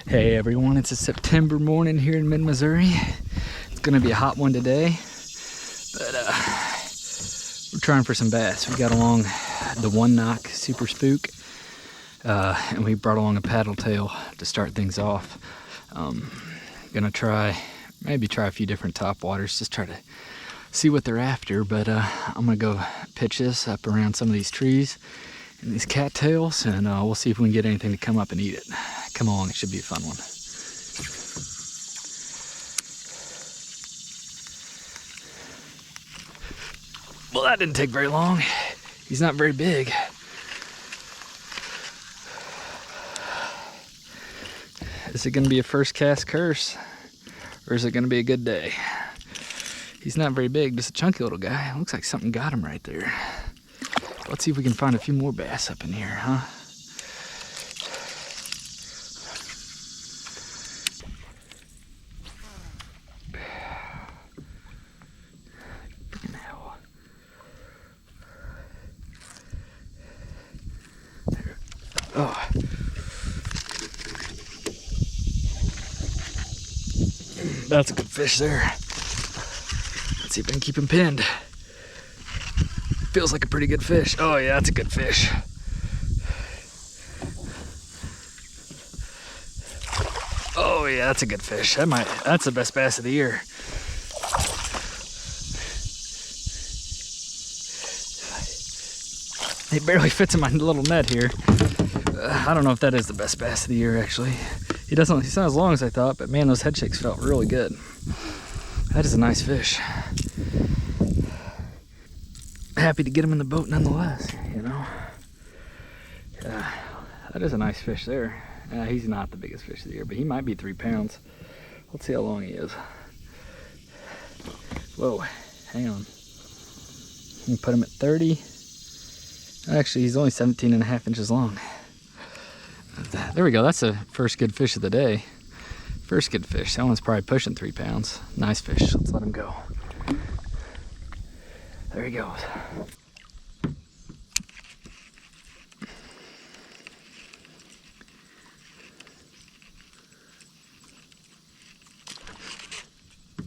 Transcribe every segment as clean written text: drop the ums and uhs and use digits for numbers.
Hey everyone, it's a September morning here in mid-Missouri. It's gonna be a hot one today, but we're trying for some bass. We got along the one knock super spook, and we brought along a paddle tail to start things off. Gonna maybe try a few different top waters, just try to see what they're after, but I'm gonna go pitch this up around some of these trees and these cattails, and we'll see if we can get anything to come up and eat it. Come along, it should be a fun one. Well, that didn't take very long. He's not very big. Is it gonna be a first cast curse, or is it gonna be a good day? He's not very big, just a chunky little guy. Looks like something got him right there. Let's see if we can find a few more bass up in here, huh? Freaking hell. There. Oh. That's a good fish there. Let's see if I can keep him pinned. Feels like a pretty good fish. Oh yeah, that's a good fish. Oh yeah, that's a good fish. That's the best bass of the year. He barely fits in my little net here. I don't know if that is the best bass of the year actually. He's not as long as I thought, but man, those head shakes felt really good. That is a nice fish. Happy to get him in the boat nonetheless, you know. That is a nice fish there. He's not the biggest fish of the year, but he might be 3 pounds. Let's see how long he is. Whoa, hang on. Let me put him at 30. Actually, he's only 17.5 inches long. There we go, that's the first good fish of the day. First good fish. That one's probably pushing 3 pounds. Nice fish, let's let him go. There he goes.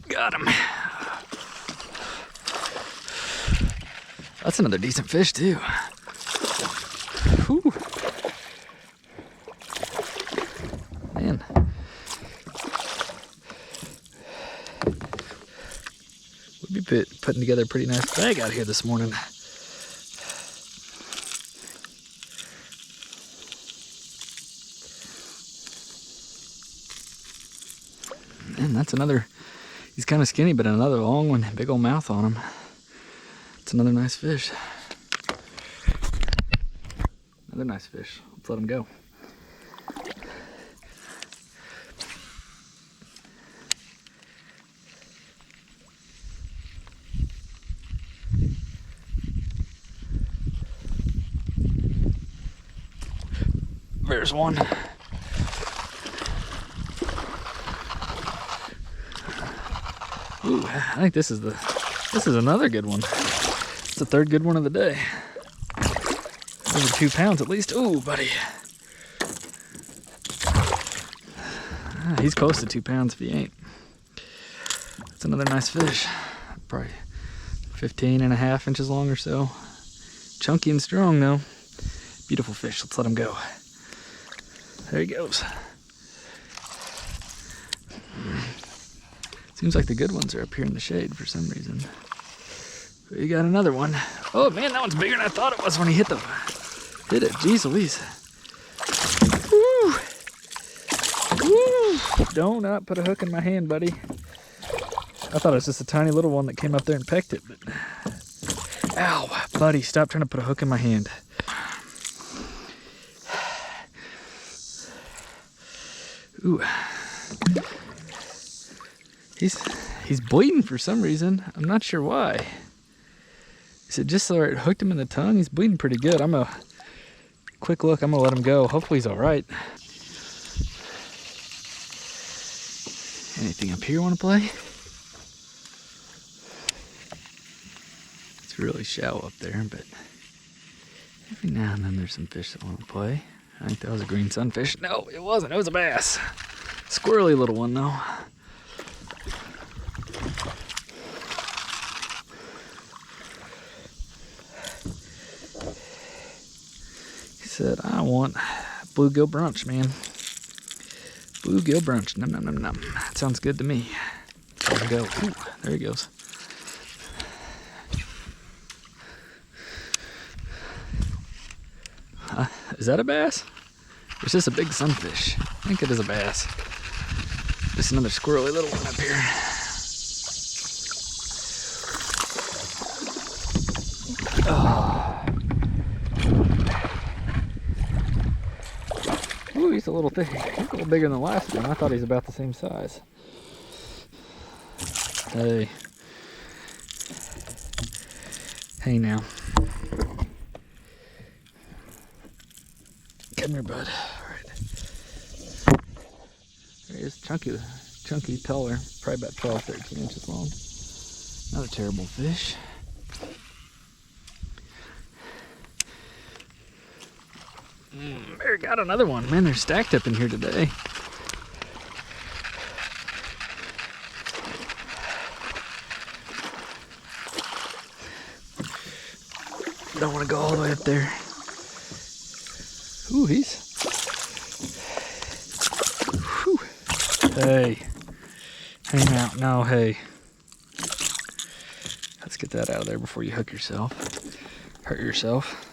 Got him. That's another decent fish too. Whew. Man. We'll be putting together a pretty nice bag out here this morning. And that's another, he's kind of skinny, but another long one, big old mouth on him. It's another nice fish. Another nice fish. Let's let him go. There's one. Ooh, I think this is another good one. It's the third good one of the day. Over 2 pounds at least. Ooh, buddy. He's close to 2 pounds if he ain't. That's another nice fish. Probably 15.5 inches long or so. Chunky and strong though. Beautiful fish. Let's let him go. There he goes. Seems like the good ones are up here in the shade for some reason. We got another one. Oh man, that one's bigger than I thought it was when he hit it. Jeez Louise. Woo! Woo! Don't not put a hook in my hand, buddy. I thought it was just a tiny little one that came up there and pecked it, but... Ow, buddy, stop trying to put a hook in my hand. Ooh. He's bleeding for some reason. I'm not sure why. Is it just so it hooked him in the tongue? He's bleeding pretty good. Quick look, I'm gonna let him go. Hopefully he's all right. Anything up here want to play? It's really shallow up there, but every now and then there's some fish that want to play. I think that was a green sunfish. No, it wasn't. It was a bass. Squirrely little one though. He said, I want bluegill brunch, man. Bluegill brunch. Nom nom nom nom. That sounds good to me. There we go. Ooh, there he goes. Is that a bass? Or is this a big sunfish? I think it is a bass. Just another squirrely little one up here. Oh. Ooh, he's a little thick. He's a little bigger than the last one. I thought he was about the same size. Hey. Hey now. Come here, bud. Alright. There he is. Chunky, taller. Probably about 12, 13 inches long. Not a terrible fish. There, got another one. Man, they're stacked up in here today. Don't want to go all the way up there. Ooh, he's... Whew. Hey. Hang out. No, hey. Let's get that out of there before you hook yourself. Hurt yourself.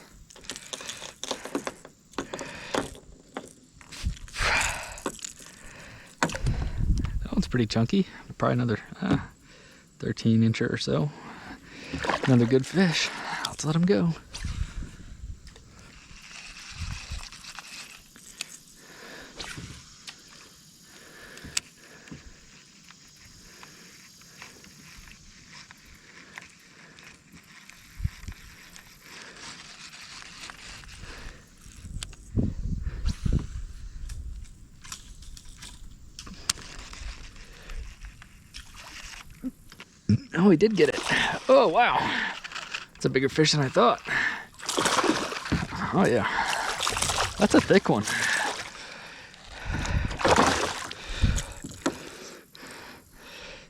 That one's pretty chunky. Probably another 13 incher or so. Another good fish. Let's let him go. Oh, he did get it. Oh, wow. It's a bigger fish than I thought. Oh, yeah. That's a thick one.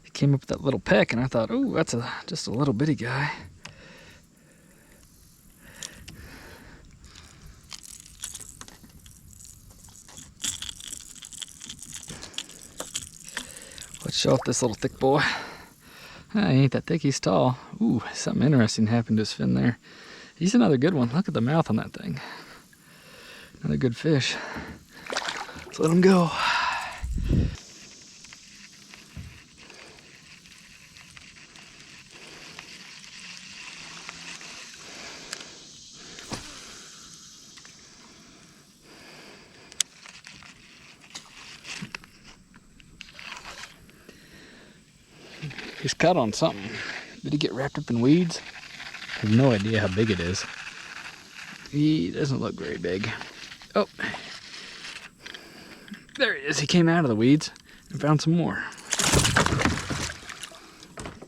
He came up with that little peck, and I thought, oh, that's just a little bitty guy. Let's show off this little thick boy. He ain't that thick, he's tall. Ooh, something interesting happened to his fin there. He's another good one. Look at the mouth on that thing. Another good fish. Let's let him go. He's caught on something. Did he get wrapped up in weeds? I have no idea how big it is. He doesn't look very big. Oh, there he is. He came out of the weeds and found some more.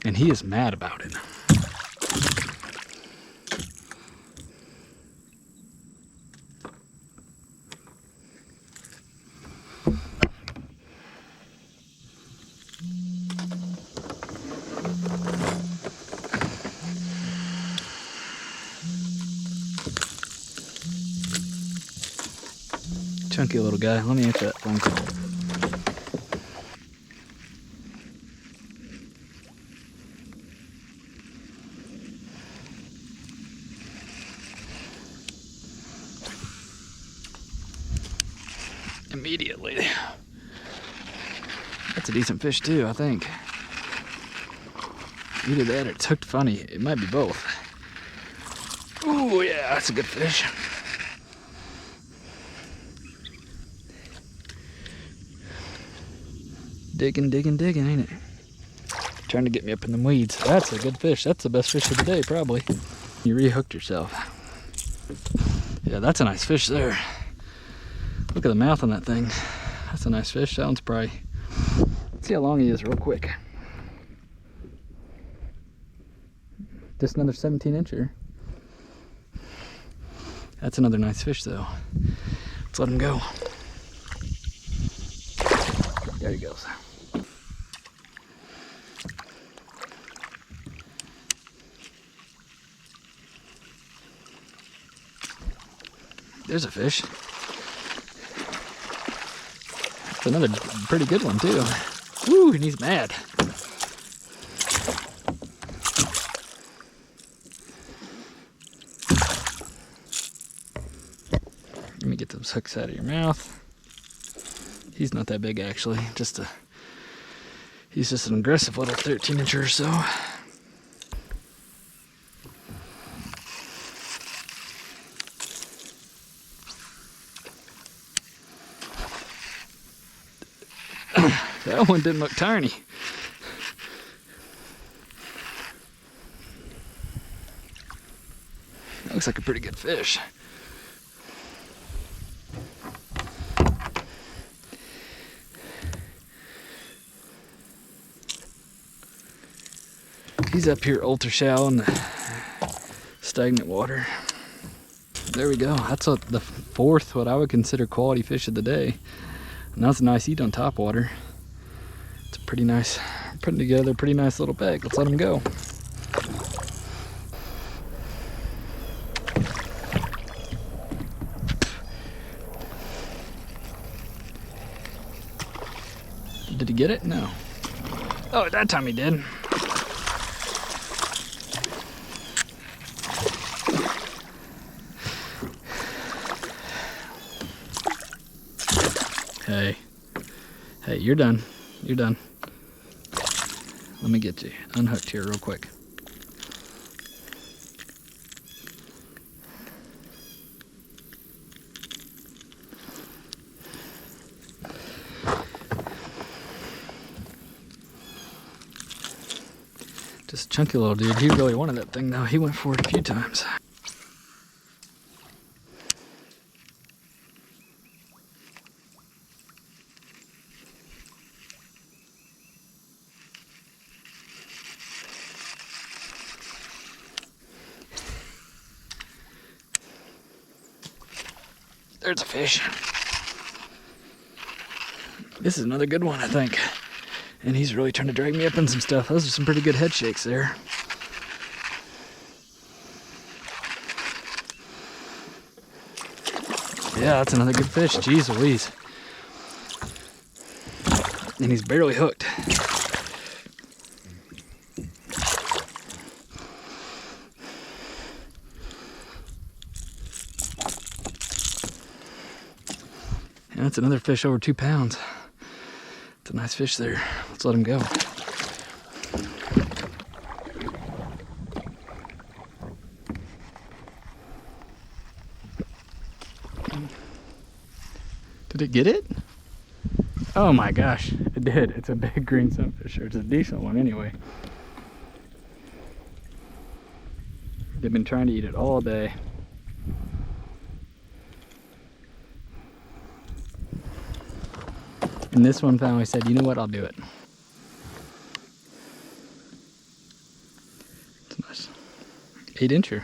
And he is mad about it. Chunky little guy. Let me answer that phone call. Immediately. That's a decent fish too, I think. Either that or it's hooked funny. It might be both. Ooh, yeah, that's a good fish. Digging, ain't it? Trying to get me up in the weeds. That's a good fish. That's the best fish of the day, probably. You rehooked yourself. Yeah, that's a nice fish there. Look at the mouth on that thing. That's a nice fish. That one's probably... Let's see how long he is real quick. Just another 17 incher. That's another nice fish though. Let's let him go. There he goes. There's a fish. That's another pretty good one too. Woo, and he's mad. Let me get those hooks out of your mouth. He's not that big actually, he's just an aggressive little 13-incher or so. That one didn't look tiny. That looks like a pretty good fish. He's up here ultra shallow in the stagnant water. There we go. That's the fourth what I would consider quality fish of the day. And that's a nice eat on top water. It's a pretty nice, putting together a pretty nice little bag. Let's let him go. Did he get it? No. Oh, that time he did. Hey, you're done. You're done. Let me get you unhooked here real quick. Just a chunky little dude. He really wanted that thing though. He went for it a few times. There's a fish. This is another good one, I think. And he's really trying to drag me up in some stuff. Those are some pretty good head shakes there. Yeah, that's another good fish. Jeez Louise. And he's barely hooked. And that's another fish over 2 pounds. It's a nice fish there. Let's let him go. Did it get it? Oh my gosh, it did. It's a big green sunfisher. It's a decent one anyway. They've been trying to eat it all day. And this one finally said, you know what, I'll do it. It's a nice 8-incher.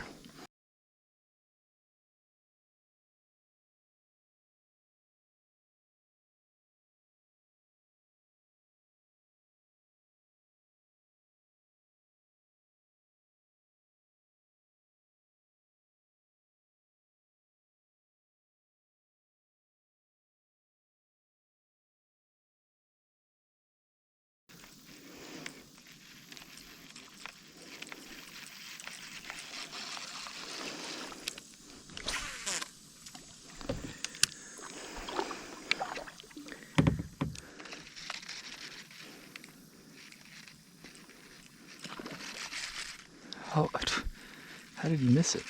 Oh, how did you miss it?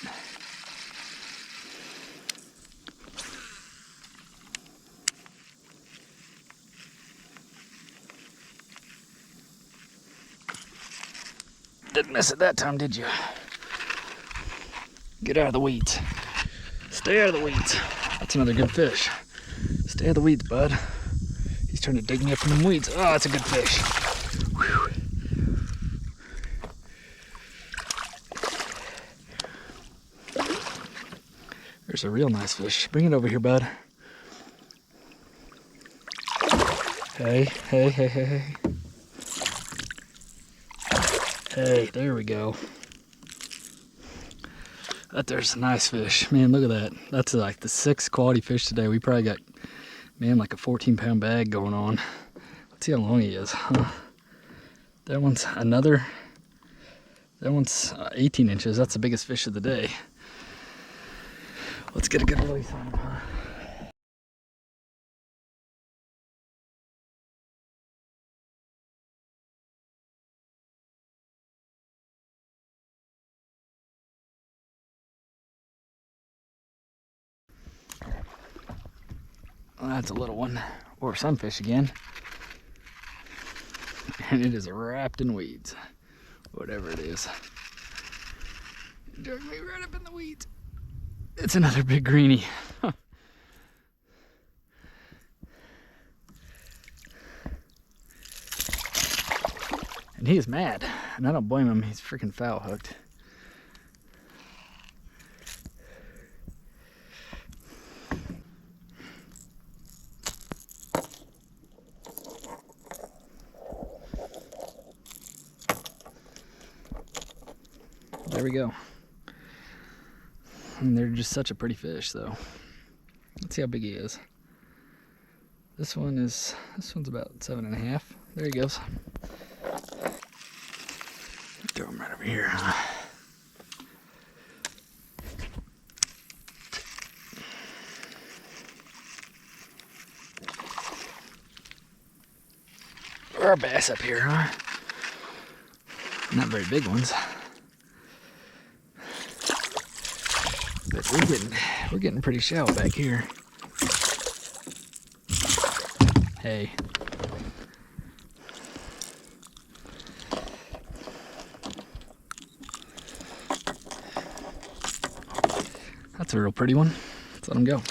Didn't miss it that time, did you? Get out of the weeds. Stay out of the weeds. That's another good fish. Stay out of the weeds, bud. He's trying to dig me up from the weeds. Oh, that's a good fish. Whew. There's a real nice fish. Bring it over here, bud. Hey, hey, hey, hey, hey. Hey, there we go. There's a nice fish. Man, look at that. That's like the 6th quality fish today. We probably got, man, like a 14-pound bag going on. Let's see how long he is. That one's 18 inches. That's the biggest fish of the day. Let's get a good release on him. Well, that's a little one, or sunfish again. And it is wrapped in weeds, whatever it is. Drug me right up in the weeds. It's another big greenie. And he is mad, and I don't blame him. He's freaking foul hooked. There we go. And they're just such a pretty fish, though. Let's see how big he is. This one's about 7.5. There he goes. Throw him right over here. Or a bass up here, huh? Not very big ones. But we're getting pretty shallow back here. Hey. That's a real pretty one. Let's let him go.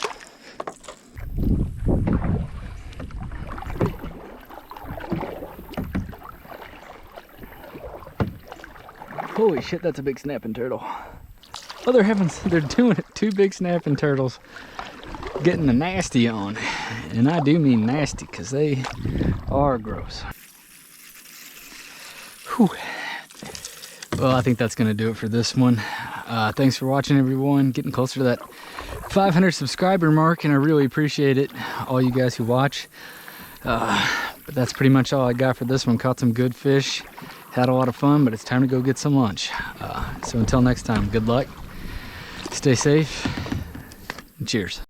Holy shit, that's a big snapping turtle. Oh, they're doing it. 2 big snapping turtles getting the nasty on. And I do mean nasty, because they are gross. Whew. Well, I think that's going to do it for this one. Thanks for watching, everyone. Getting closer to that 500 subscriber mark, and I really appreciate it, all you guys who watch. But that's pretty much all I got for this one. Caught some good fish. Had a lot of fun, but it's time to go get some lunch. So until next time, good luck. Stay safe, and cheers.